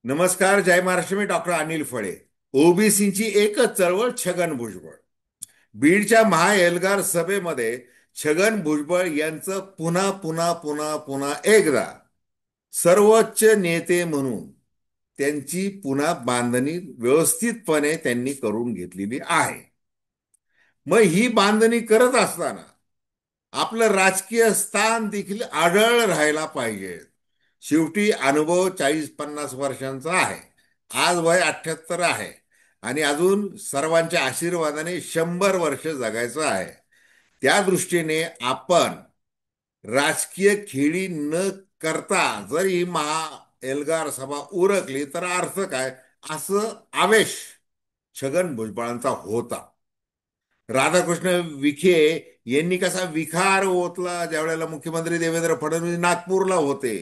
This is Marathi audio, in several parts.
नमस्कार. जय महाराष्ट्र. मी डॉक्टर अनिल फळे. ओबीसीची एकच चळवळ छगन भुजबळ. बीडच्या महाएल्गार सभेमध्ये छगन भुजबळ यांचं पुन्हा पुन्हा पुन्हा पुन्हा एकदा सर्वोच्च नेते म्हणून त्यांची पुन्हा बांधणी व्यवस्थितपणे त्यांनी करून घेतलेली आहे. मग ही बांधणी करत असताना आपलं राजकीय स्थान देखील आढळ राहायला पाहिजे. शेवटी अनुभव 40-50 वर्षांचा आहे. आज वय 78 आहे आणि अजून सर्वांच्या आशीर्वादाने 100 वर्ष जगायचं आहे. त्या दृष्टीने आपण राजकीय खेळी न करता जर ही एल्गार सभा उरकली तर अर्थ काय, असं आवेश छगन भुजबळांचा होता. राधाकृष्ण विखे यांनी कसा विखार ओतला ज्या वेळेला मुख्यमंत्री देवेंद्र फडणवीस नागपूरला होते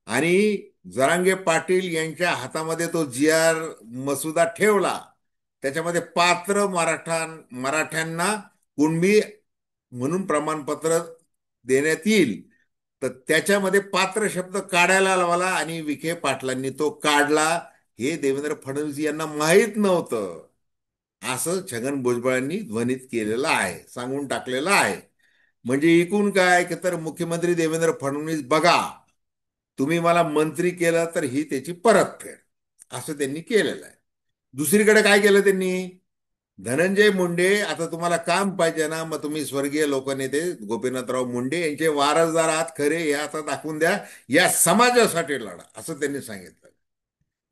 आणि जरांगे पाटील यांच्या हातामध्ये तो मसुदा ठेवला. त्याच्यामध्ये पात्र मराठ्यांना कुणबी म्हणून प्रमाणपत्र देण्यात येईल, तर त्याच्यामध्ये पात्र शब्द काढायला लावला आणि विखे पाटलांनी तो काढला. हे देवेंद्र फडणवीस यांना माहीत नव्हतं असं छगन भुजबळांनी ध्वनित केलेलं आहे, सांगून टाकलेलं आहे. म्हणजे एकूण काय की तर मुख्यमंत्री देवेंद्र फडणवीस बघा, तुम्ही मला मंत्री केलं तर ही त्याची परतफेड, असं त्यांनी केलेलं आहे. दुसरीकडे काय केलं त्यांनी, धनंजय मुंडे, आता तुम्हाला काम पाहिजे ना, मग तुम्ही स्वर्गीय लोकनेते गोपीनाथराव मुंडे यांचे वारसदार आहात खरे, हे आता दाखवून द्या, या समाजासाठी लढा, असं त्यांनी सांगितलं.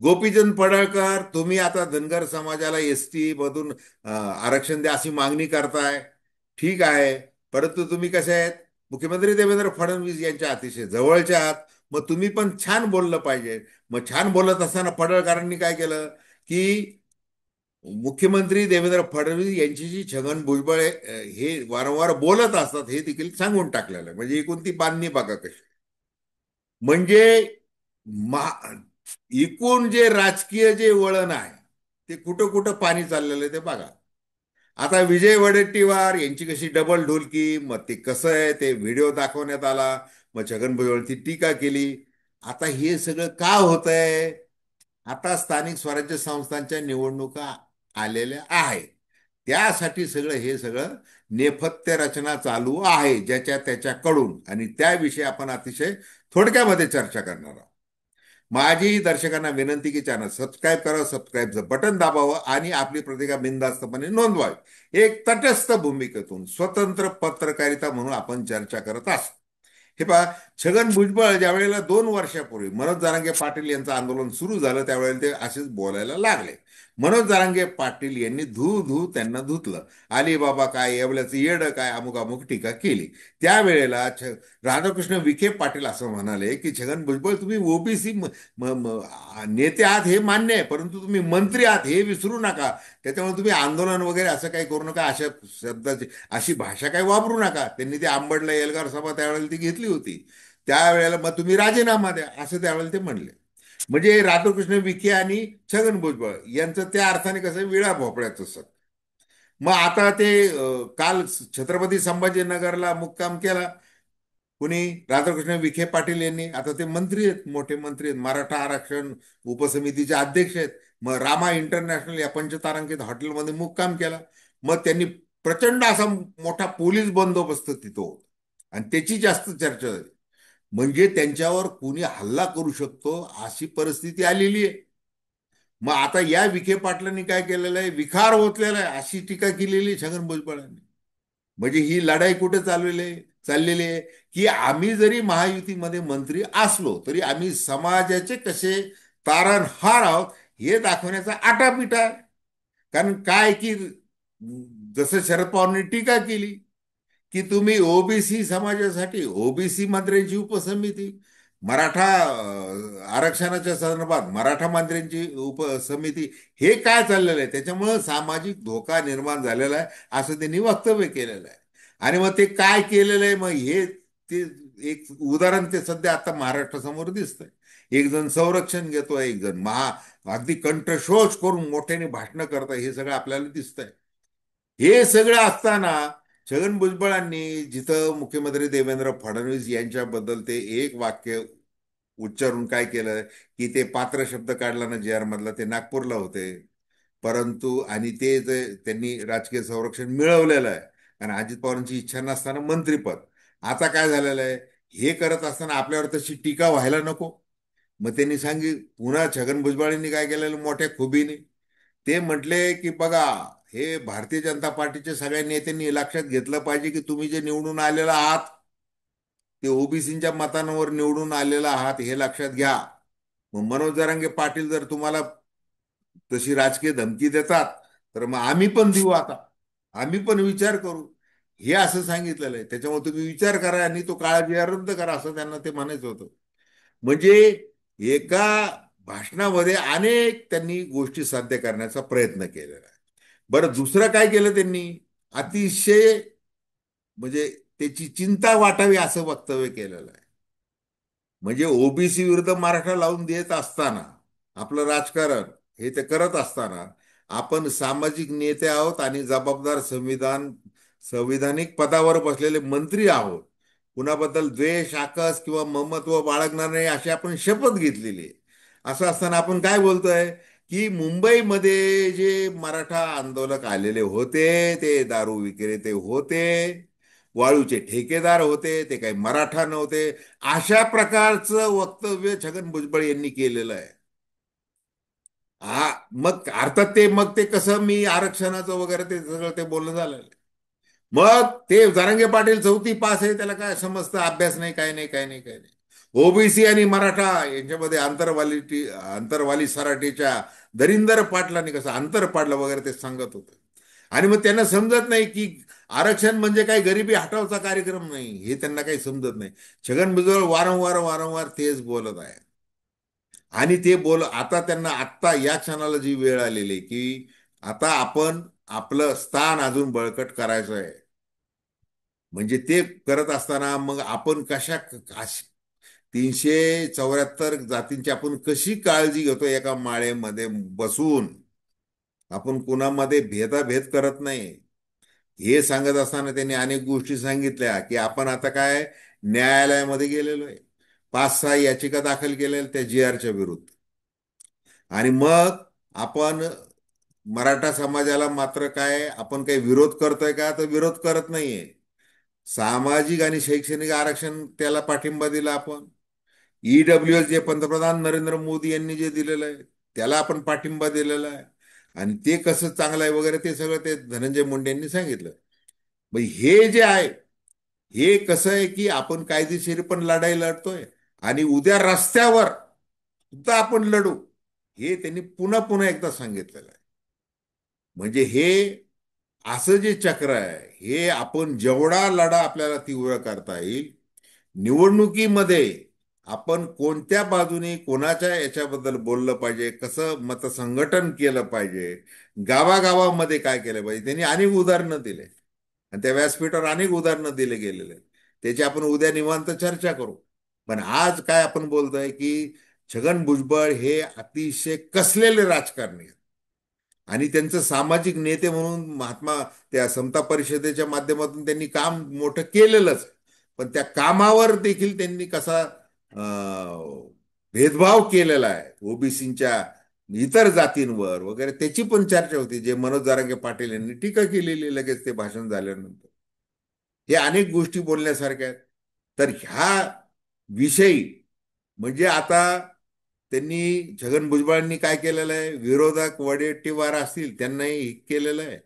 गोपीचंद पडळकर, तुम्ही आता धनगर समाजाला एसटी मधून आरक्षण द्या अशी मागणी करताय, ठीक आहे, परंतु तुम्ही कसे आहेत, मुख्यमंत्री देवेंद्र फडणवीस यांच्या अतिशय जवळच्या आहात, मग तुम्ही पण छान बोललं पाहिजे. मग छान बोलत असताना पडळकरांनी काय केलं की मुख्यमंत्री देवेंद्र फडणवीस यांच्याशी छगन भुजबळ हे वारंवार बोलत असतात हे देखील सांगून टाकलेलं आहे. म्हणजे एकूण ती बांधणी बघा कशी. म्हणजे एकूण जे राजकीय जे वळण आहे ते कुठं कुठं पाणी चाललेलं आहे ते बघा. आता विजय वडेट्टीवार यांची कशी डबल ढोलकी, मग ते कसं आहे ते व्हिडिओ दाखवण्यात आला, मग छगन भुजबळची टीका केली. आता हे सगळं का होतंय, आता स्थानिक स्वराज्य संस्थांच्या निवडणुका आलेल्या आहेत, त्यासाठी हे सगळं नेपथ्य रचना चालू आहे ज्याच्या त्याच्याकडून, आणि त्याविषयी आपण अतिशय थोडक्यामध्ये चर्चा करणार आहोत. माझी दर्शकांना विनंती की चॅनल सबस्क्राईब करा, सबस्क्राईबचं बटन दाबावं आणि आपली प्रतिक्रिया बिनधास्तपणे नोंदवावी. एक तटस्थ भूमिकेतून स्वतंत्र पत्रकारिता म्हणून आपण चर्चा करत असतो. हे पहा, छगन भुजबळ ज्या वेळेला 2 वर्षापूर्वी मनोज जरांगे पाटील यांचं आंदोलन सुरू झालं त्यावेळेला ते असेच बोलायला लागले. मनोज जरांगे पाटील यांनी धू त्यांना धुतलं. अलिबाबा काय, एवढ्याचं येडं काय, अमुक अमुक टीका केली. त्यावेळेला राधाकृष्ण विखे पाटील असं म्हणाले की छगन भुजबळ, तुम्ही ओबीसी नेते आहात हे मान्य आहे, परंतु तुम्ही मंत्री आहात हे विसरू नका. त्याच्यामुळे तुम्ही आंदोलन वगैरे असं काही करू नका, अशा शब्दाची अशी भाषा काही वापरू नका. त्यांनी ते आंबडला एल्गार सभा त्यावेळेला ती घेतली होती. त्यावेळेला मग तुम्ही राजीनामा द्या असं त्यावेळेला ते म्हणले. म्हणजे राधाकृष्ण विखे आणि छगन भुजबळ यांचं त्या अर्थाने कसं विळा भोपळ्याचं सर. मग आता ते काल छत्रपती संभाजीनगरला मुक्काम केला कुणी, राधाकृष्ण विखे पाटील यांनी. आता ते मंत्री आहेत, मोठे मंत्री आहेत, मराठा आरक्षण उपसमितीचे अध्यक्ष आहेत. मग रामा इंटरनॅशनल या पंचतारांकित हॉटेलमध्ये मुक्काम केला. मग त्यांनी प्रचंड असा मोठा पोलीस बंदोबस्त तिथं होता आणि त्याची जास्त चर्चा झाली. म्हणजे त्यांच्यावर कुणी हल्ला करू शकतो अशी परिस्थिती आलेली आहे. मग आता या विखे पाटलांनी काय केलेलं आहे, विखार ओतलेला आहे अशी टीका केलेली छगन भुजबळांनी. म्हणजे ही लढाई कुठे चाललेली आहे की आम्ही जरी महायुतीमध्ये मंत्री असलो तरी आम्ही समाजाचे कसे तारणहार आहोत हे दाखवण्याचा आटापिटा आहे. कारण काय की जसं शरद पवारांनी टीका केली की तुम्ही ओबीसी समाजासाठी ओबीसी मंत्र्यांची उपसमिती, मराठा आरक्षणाच्या संदर्भात मराठा मंत्र्यांची उपसमिती, हे काय चाललेलं आहे, त्याच्यामुळं सामाजिक धोका निर्माण झालेला आहे असं त्यांनी वक्तव्य केलेलं आहे. आणि मग ते काय केलेलं आहे, मग हे ते एक उदाहरण ते सध्या आता महाराष्ट्रासमोर दिसतंय. एक जण संरक्षण घेतोय, एक जण अगदी कंठशोष करून मोठ्याने भाषणं करताय, हे सगळं आपल्याला दिसतंय. हे सगळं असताना छगन भुजबळांनी जिथं मुख्यमंत्री देवेंद्र फडणवीस यांच्याबद्दल ते एक वाक्य उच्चारून काय केलं की ते पात्र शब्द काढला ना जे आर मधला, ते नागपूरला होते. परंतु आणि ते जे त्यांनी राजकीय संरक्षण मिळवलेलं आहे, आणि अजित पवारांची इच्छा नसताना मंत्रीपद. आता काय झालेलं आहे, हे करत असताना आपल्यावर तशी टीका व्हायला नको. मग त्यांनी पुन्हा छगन भुजबळांनी काय केलेलं मोठ्या खुबीने, ते म्हटले की बघा, हे भारतीय जनता पार्टीच्या सगळ्या नेत्यांनी लक्षात घेतलं पाहिजे की तुम्ही जे निवडून आलेला आहात ते ओबीसीच्या मतांवर निवडून आलेला आहात, हे लक्षात घ्या. मग मनोज जरांगे पाटील जर तुम्हाला तशी राजकीय धमकी देतात, तर मग आम्ही पण देऊ आता, आम्ही पण विचार करू, हे असं सांगितलेलं आहे. त्याच्यामुळे तुम्ही विचार करा आणि तो काळा जी रद्द करा, असं त्यांना ते म्हणायचं होतं. म्हणजे एका भाषणामध्ये अनेक त्यांनी गोष्टी साध्य करण्याचा प्रयत्न केलेला आहे. बरं, दुसरं काय केलं त्यांनी, अतिशय म्हणजे त्याची चिंता वाटावी असं वक्तव्य केलेलं आहे. म्हणजे ओबीसी विरुद्ध मराठा लावून देत असताना, आपलं राजकारण हे ते करत असताना, आपण सामाजिक नेते आहोत आणि जबाबदार संविधानिक पदावर बसलेले मंत्री आहोत. कुणाबद्दल द्वेष, आकस किंवा ममत्व बाळगणार नाही अशी आपण शपथ घेतलेली आहे. असं असताना आपण काय बोलतोय की मुंबईमध्ये जे मराठा आंदोलक आलेले होते ते दारू विक्रेते होते, वाळूचे ठेकेदार होते, ते काही मराठा नव्हते. अशा प्रकारचं वक्तव्य छगन भुजबळ यांनी केलेलं आहे. हा, मग अर्थात मग ते कसं, मी आरक्षणाचं वगैरे ते सगळं ते बोलणं झालेलं आहे. मग ते जरांगे पाटील 4थी पास आहे, त्याला काय समजतं, अभ्यास नाही, काय नाही, काय नाही, काय नाही. ओबीसी आणि मराठा यांच्यामध्ये अंतरवाली सराटीच्या दरिंदर पाटलांनी कसं अंतर पाडलं वगैरे ते सांगत होते. आणि मग त्यांना समजत नाही की आरक्षण म्हणजे काही गरिबी हटवचा कार्यक्रम नाही, हे त्यांना काही समजत नाही. छगन भुजबळ वारंवार वारंवार तेच बोलत आहे. आणि ते आता त्यांना आत्ता या क्षणाला जी वेळ आलेली आहे की आता आपण आपलं स्थान अजून बळकट करायचं आहे. म्हणजे ते करत असताना मग आपण 374 जातींची आपण कशी काळजी घेतो एका माळेमध्ये बसून, आपण कुणामध्ये भेदाभेद करत नाही, हे सांगत असताना त्यांनी अनेक गोष्टी सांगितल्या की आपण आता काय न्यायालयामध्ये गेलेलो आहे. 5-6 याचिका दाखल केलेल्या त्या जी आरच्या विरुद्ध. आणि मग आपण मराठा समाजाला मात्र काय आपण काही विरोध करतोय का, तर विरोध करत नाहीये. सामाजिक आणि शैक्षणिक आरक्षण त्याला पाठिंबा दिला आपण. ईडब्ल्यूएस जे पंतप्रधान नरेंद्र मोदी यांनी जे दिलेलं आहे त्याला आपण पाठिंबा दिलेला आहे. आणि ते कसं चांगलं आहे वगैरे ते सगळं ते धनंजय मुंडे यांनी सांगितलं. मग हे जे आहे, हे कसं आहे की आपण कायदेशीर पण लढाई लढतोय आणि उद्या रस्त्यावर सुद्धा आपण लढू, हे त्यांनी पुन्हा पुन्हा एकदा सांगितलेलं आहे. म्हणजे हे असं जे चक्र आहे, हे आपण जेवढा लढा आपल्याला तीव्र करता येईल, निवडणुकीमध्ये आपण कोणत्या बाजूने कोणाच्या याच्याबद्दल बोललं पाहिजे, कसं मतसंघटन केलं पाहिजे, गावागावामध्ये काय केलं पाहिजे, त्यांनी अनेक उदाहरणं दिले आणि त्या व्यासपीठावर अनेक उदाहरणं दिले गेलेले आहेत. त्याची आपण उद्या निवांत चर्चा करू. पण आज काय आपण बोलतोय की छगन भुजबळ हे अतिशय कसलेले राजकारणी आहेत. आणि त्यांचं सामाजिक नेते म्हणून त्या समता परिषदेच्या माध्यमातून त्यांनी काम मोठं केलेलंच. पण त्या कामावर देखील त्यांनी कसा भेदभाव केलेला आहे ओबीसीच्या इतर जातींवर वगैरे, त्याची पण चर्चा होती, जे मनोज जरांगे पाटील यांनी टीका केलेली लगेच ते भाषण झाल्यानंतर. हे अनेक गोष्टी बोलण्यासारख्या आहेत. तर ह्या विषयी म्हणजे आता त्यांनी छगन भुजबळांनी काय केलेलं आहे, विरोधक वडेट्टीवार असतील त्यांनाही केलेलं आहे.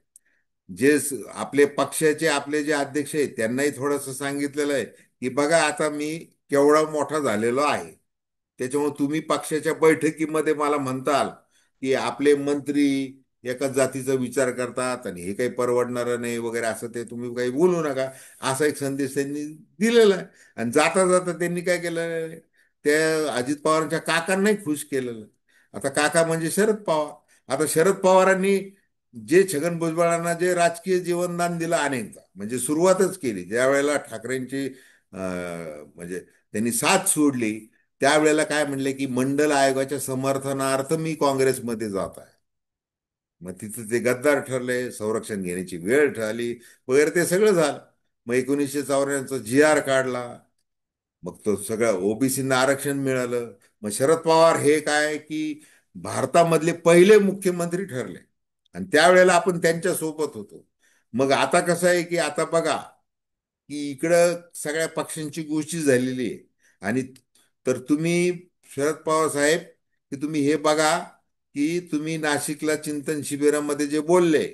आपले पक्षाचे आपले जे अध्यक्ष आहेत त्यांनाही थोडंसं सांगितलेलं आहे की बघा आता मी केवढा मोठा झालेलो आहे. त्याच्यामुळे तुम्ही पक्षाच्या बैठकीमध्ये मला म्हणताल की आपले मंत्री एकाच जातीचा विचार करतात आणि हे काही परवडणार नाही वगैरे, असं ते तुम्ही काही बोलू नका, असा एक संदेश त्यांनी दिलेला आहे. आणि जाता जाता त्यांनी काय केलेलं आहे, त्या अजित पवारांच्या काकांनाही खुश केलेलं आहे. आता काका म्हणजे शरद पवार. आता शरद पवारांनी जे छगन भुजबळांना जे राजकीय जीवनदान दिलं अनेकदा, म्हणजे सुरुवातच केली ज्या वेळेला ठाकरेंची म्हणजे त्यांनी साथ सोडली, त्यावेळेला काय म्हणले की मंडल आयोगाच्या समर्थनार्थ मी काँग्रेसमध्ये जात आहे. मग तिथं ते गद्दार ठरले, संरक्षण घेण्याची वेळ झाली वगैरे, ते सगळं झालं. मग 1954 जी आर काढला. मग तो सगळं ओबीसींना आरक्षण मिळालं. मग शरद पवार हे काय की भारतामधले पहिले मुख्यमंत्री ठरले, आणि त्यावेळेला आपण त्यांच्या सोबत होतो. मग आता कसं आहे की आता बघा की इकडं सगळ्या पक्षांची गोष्टी झालेली आहे. आणि तर तुम्ही शरद पवार साहेब, की तुम्ही हे बघा की तुम्ही नाशिकला चिंतन शिबिरामध्ये जे बोलले,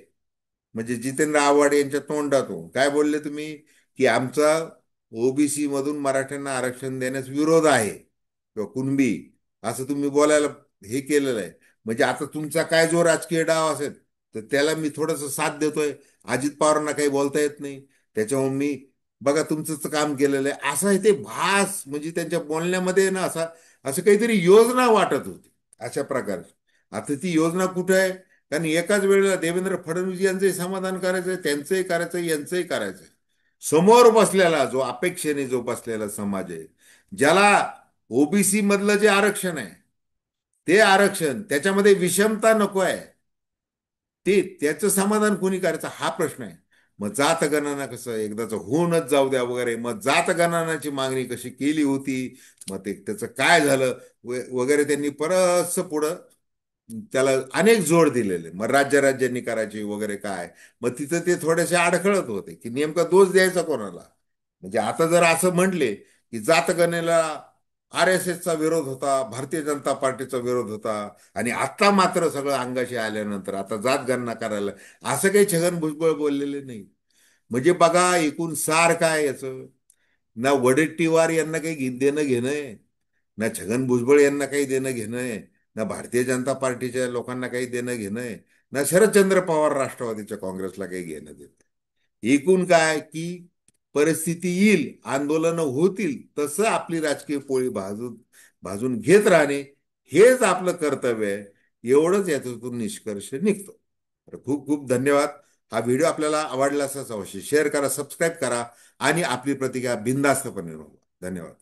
म्हणजे जितेंद्र आव्हाड यांच्या तोंडातून काय बोलले तुम्ही, की आमचा ओबीसी मधून मराठ्यांना आरक्षण देण्यास विरोध आहे किंवा कुणबी, असं तुम्ही बोलायला हे केलेलं आहे. म्हणजे आता तुमचा काय जो राजकीय डाव असेल तर त्याला मी थोडंसं साथ देतोय. अजित पवारांना काही बोलता येत नाही, त्याच्यामुळे मी बघा तुमचंच काम केलेलं आहे असं आहे ते भास, म्हणजे त्यांच्या बोलण्यामध्ये ना असा असं काहीतरी योजना वाटत होती अशा प्रकारची. आता ती योजना कुठे आहे? कारण एकाच वेळेला देवेंद्र फडणवीस यांचंही समाधान करायचंय, त्यांचंही करायचंय, यांचंही करायचंय. समोर बसलेला जो अपेक्षेने जो बसलेला समाज आहे, ज्याला ओबीसी मधलं जे आरक्षण आहे ते आरक्षण त्याच्यामध्ये विषमता नको आहे, ते त्याचं समाधान कोणी करायचं हा प्रश्न आहे. मग जात गणना कसं एकदाच होऊनच जाऊ द्या वगैरे, मग जात गणनाची मागणी कशी केली होती, मग ते त्याचं काय झालं वगैरे, त्यांनी परत पुढं त्याला अनेक जोड दिलेले. मग राज्यांनी करायची वगैरे काय, मग तिथं ते थोडेसे अडखळत होते की नेमका दोष द्यायचा कोणाला. म्हणजे आता जर असं म्हटले की जातगणनेला आर एस एसचा विरोध होता, भारतीय जनता पार्टीचा विरोध होता, आणि आता मात्र सगळं अंगाशी आल्यानंतर आता जात गणना करायला, असं काही छगन भुजबळ बोललेले नाही. म्हणजे बघा एकूण सार काय याचं, ना वडेट्टीवार यांना काही देणं घेणं आहे, ना छगन भुजबळ यांना काही देणं घेणं आहे, ना भारतीय जनता पार्टीच्या लोकांना काही देणं घेणं आहे, ना शरदचंद्र पवार राष्ट्रवादीच्या काँग्रेसला काही घेणं देणं. एकूण काय की परिस्थिती येईल, आंदोलनं होतील, तसं आपली राजकीय पोळी भाजून भाजून घेत राहणे हेच आपलं कर्तव्य आहे. एवढंच याच्यातून निष्कर्ष निघतो. तर खूप खूप धन्यवाद. हा व्हिडिओ आपल्याला आवडला असाच अवश्य शेअर करा, सबस्क्राईब करा, आणि आपली प्रतिक्रिया बिनधास्तपणे नोंदवा. धन्यवाद.